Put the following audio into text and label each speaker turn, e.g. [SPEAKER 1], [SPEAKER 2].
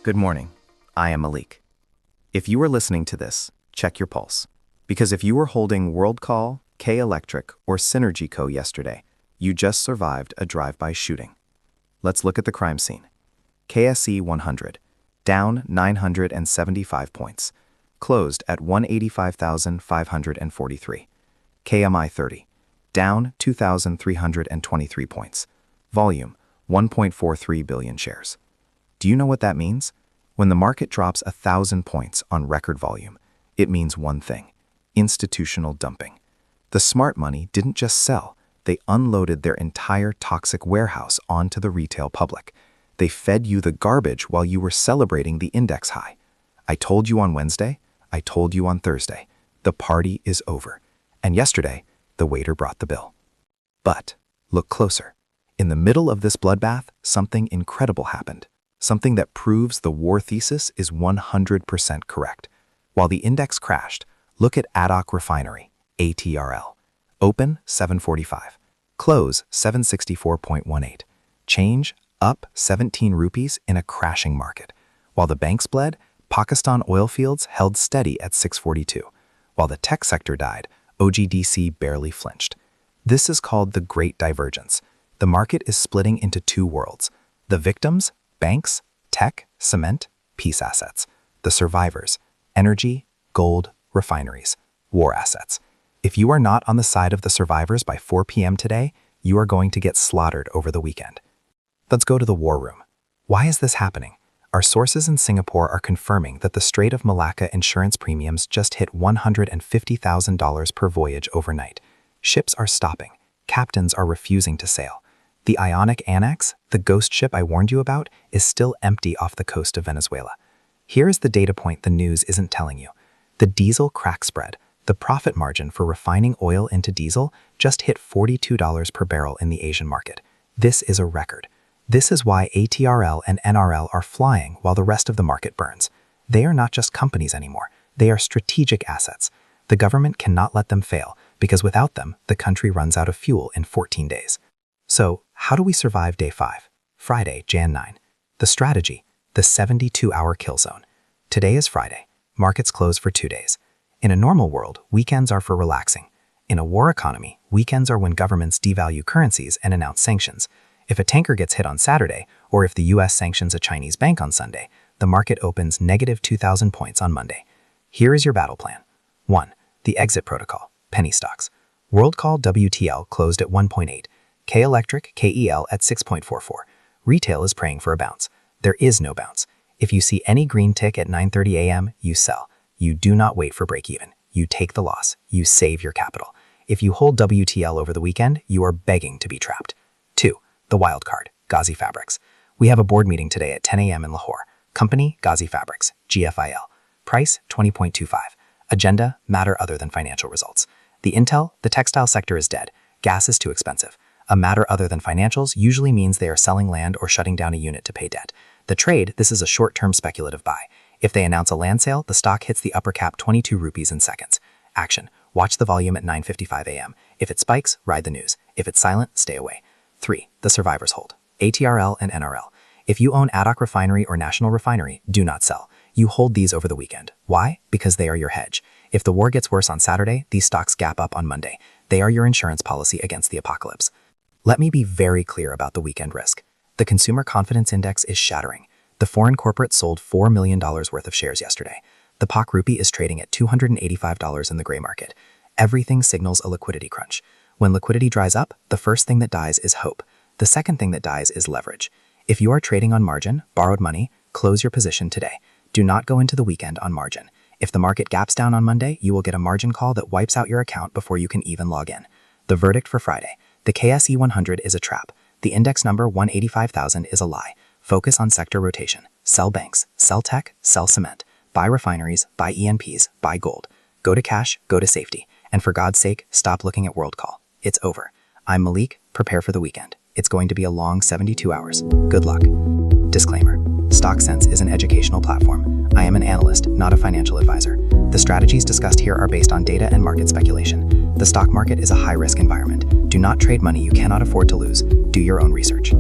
[SPEAKER 1] Good morning. I am Malik. If you are listening to this, check your pulse. Because if you were holding WorldCall, K Electric, or Synergy Co. yesterday, you just survived a drive-by shooting. Let's look at the crime scene. KSE 100, down 975 points, closed at 185,543. KMI 30, down 2,323 points, volume 1.43 billion shares. Do you know what that means? When the market drops 1,000 points on record volume, it means one thing: institutional dumping. The smart money didn't just sell, they unloaded their entire toxic warehouse onto the retail public. They fed you the garbage while you were celebrating the index high. I told you on Wednesday, I told you on Thursday, the party is over. And yesterday, the waiter brought the bill. But look closer. In the middle of this bloodbath, something incredible happened. Something that proves the war thesis is 100% correct. While the index crashed, look at ADOC Refinery, ATRL. Open 745, close 764.18. Change up 17 rupees in a crashing market. While the banks bled, Pakistan oil fields held steady at 642. While the tech sector died, OGDC barely flinched. This is called the Great Divergence. The market is splitting into two worlds: the victims, banks, tech, cement, peace assets; the survivors, energy, gold, refineries, war assets. If you are not on the side of the survivors by 4 p.m. today, you are going to get slaughtered over the weekend. Let's go to the war room. Why is this happening? Our sources in Singapore are confirming that the Strait of Malacca insurance premiums just hit $150,000 per voyage overnight. Ships are stopping. Captains are refusing to sail. The Ionic Anax, the ghost ship I warned you about, is still empty off the coast of Venezuela. Here is the data point the news isn't telling you. The diesel crack spread, the profit margin for refining oil into diesel, just hit $42 per barrel in the Asian market. This is a record. This is why ATRL and NRL are flying while the rest of the market burns. They are not just companies anymore. They are strategic assets. The government cannot let them fail, because without them, the country runs out of fuel in 14 days. So, how do we survive day 5? Friday, Jan 9. The strategy: the 72-hour kill zone. Today is Friday. Markets close for 2 days. In a normal world, weekends are for relaxing. In a war economy, weekends are when governments devalue currencies and announce sanctions. If a tanker gets hit on Saturday, or if the US sanctions a Chinese bank on Sunday, the market opens negative 2,000 points on Monday. Here is your battle plan. 1. The exit protocol. Penny stocks. WorldCall WTL closed at 1.8. K Electric KEL at 6.44. Retail is praying for a bounce. There is no bounce. If you see any green tick at 9:30 a.m., you sell. You do not wait for break-even. You take the loss. You save your capital. If you hold WTL over the weekend, you are begging to be trapped. 2. The wild card, Ghazi Fabrics. We have a board meeting today at 10 a.m. in Lahore. Company, Ghazi Fabrics, GFIL. Price, 20.25. Agenda, matter other than financial results. The intel, the textile sector is dead. Gas is too expensive. A matter other than financials usually means they are selling land or shutting down a unit to pay debt. The trade, this is a short-term speculative buy. If they announce a land sale, the stock hits the upper cap 22 rupees in seconds. Action, watch the volume at 9:55 a.m. If it spikes, ride the news. If it's silent, stay away. 3. The survivors hold. ATRL and NRL. If you own ADOC Refinery or National Refinery, do not sell. You hold these over the weekend. Why? Because they are your hedge. If the war gets worse on Saturday, these stocks gap up on Monday. They are your insurance policy against the apocalypse. Let me be very clear about the weekend risk. The Consumer Confidence Index is shattering. The foreign corporate sold $4 million worth of shares yesterday. The PAK rupee is trading at $285 in the gray market. Everything signals a liquidity crunch. When liquidity dries up, the first thing that dies is hope. The second thing that dies is leverage. If you are trading on margin, borrowed money, close your position today. Do not go into the weekend on margin. If the market gaps down on Monday, you will get a margin call that wipes out your account before you can even log in. The verdict for Friday. The KSE 100 is a trap. The index number 185,000 is a lie. Focus on sector rotation. Sell banks, sell tech, sell cement. Buy refineries, buy ENPs, buy gold. Go to cash, go to safety. And for God's sake, stop looking at WorldCall. It's over. I'm Malik. Prepare for the weekend. It's going to be a long 72 hours. Good luck. Disclaimer. StockSense is an educational platform. I am an analyst, not a financial advisor. The strategies discussed here are based on data and market speculation. The stock market is a high-risk environment. Do not trade money you cannot afford to lose. Do your own research.